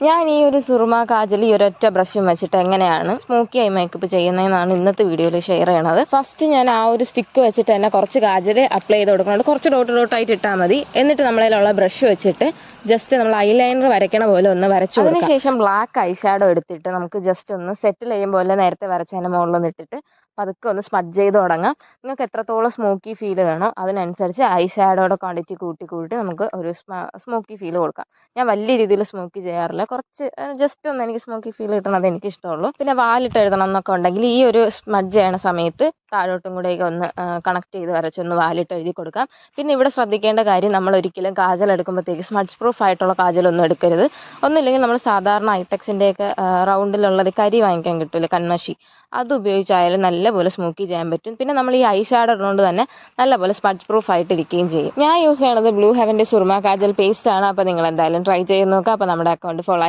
ഞാൻ ഈ ഒരു സുറുമ കാജൽ ഈ ഒരൊറ്റ ബ്രഷും വെച്ചിട്ട് എങ്ങനെയാണ് സ്മോക്കി ഐ മേക്കപ്പ് ചെയ്യുന്നതെന്നാണ് ഇന്നത്തെ വീഡിയോയിൽ ഷെയർ ചെയ്യണത്. ഫസ്റ്റ് ഞാൻ ആ ഒരു സ്റ്റിക്ക് വെച്ചിട്ട് തന്നെ കുറച്ച് കാജൽ അപ്ലൈ ചെയ്ത് കൊടുക്കുന്നുണ്ട്. കുറച്ച് ഡോട്ടായിട്ട് ഇട്ടാൽ മതി. എന്നിട്ട് നമ്മളതിലുള്ള ബ്രഷ് വെച്ചിട്ട് ജസ്റ്റ് നമ്മൾ ഐലൈനർ വരയ്ക്കണ പോലെ ഒന്ന് വരച്ചു കൊടുക്കും. അതിനുശേഷം ബ്ലാക്ക് ഐ ഷാഡോ എടുത്തിട്ട് നമുക്ക് ജസ്റ്റ് ഒന്ന് സെറ്റിൽ ചെയ്യുമ്പോൾ പോലെ നേരത്തെ വരച്ചതിൻ്റെ മുകളിലൊന്ന് ഇട്ടിട്ട് പതുക്കെ ഒന്ന് സ്മഡ്ജ് ചെയ്ത് തുടങ്ങാം. നിങ്ങൾക്ക് എത്രത്തോളം സ്മോക്കി ഫീൽ വേണോ അതിനനുസരിച്ച് ഐ ഷാഡോയുടെ ക്വാണ്ടിറ്റി കൂട്ടി നമുക്ക് ഒരു സ്മോക്കി ഫീൽ കൊടുക്കാം. ഞാൻ വലിയ രീതിയിൽ സ്മോക്കി ചെയ്യാറില്ല, കുറച്ച് ജസ്റ്റ് ഒന്ന് എനിക്ക് സ്മോക്കി ഫീൽ കിട്ടണത് എനിക്ക് ഇഷ്ടമുള്ളൂ. പിന്നെ വാലിട്ട് എഴുതണം എന്നൊക്കെ ഉണ്ടെങ്കിൽ ഈ ഒരു സ്മഡ്ജ് ചെയ്യണ സമയത്ത് താഴോട്ടും കൂടെയൊക്കെ ഒന്ന് കണക്ട് ചെയ്ത് വരച്ചൊന്ന് വാലിട്ട് എഴുതി കൊടുക്കാം. പിന്നെ ഇവിടെ ശ്രദ്ധിക്കേണ്ട കാര്യം, നമ്മൾ ഒരിക്കലും കാജൽ എടുക്കുമ്പോഴത്തേക്ക് സ്മഡ്ജ് പ്രൂഫ് ആയിട്ടുള്ള കാജലൊന്നും എടുക്കരുത്. ഒന്നുമില്ലെങ്കിൽ നമ്മൾ സാധാരണ ഐടെക്സിൻ്റെയൊക്കെ റൗണ്ടിലുള്ളത് കരി വാങ്ങിക്കാൻ കിട്ടില്ല, കൺമഷി, അത് ഉപയോഗിച്ചായാലും നല്ലപോലെ സ്മോക്കി ചെയ്യാൻ പറ്റും. പിന്നെ നമ്മൾ ഈ ഐ ഷാഡോ ഇടുന്നതുകൊണ്ട് തന്നെ നല്ലപോലെ സ്മഡ്ജ് പ്രൂഫ് ആയിട്ട് ഇരിക്കുകയും ചെയ്യും. ഞാൻ യൂസ് ചെയ്യണത് ബ്ലൂ ഹെവൻ്റെ സുറുമ കാജൽ പേസ്റ്റ് ആണ്. അപ്പോൾ നിങ്ങൾ എന്തായാലും ട്രൈ ചെയ്ത് നോക്കുക. അപ്പോൾ നമ്മുടെ അക്കൗണ്ട് ഫോളോ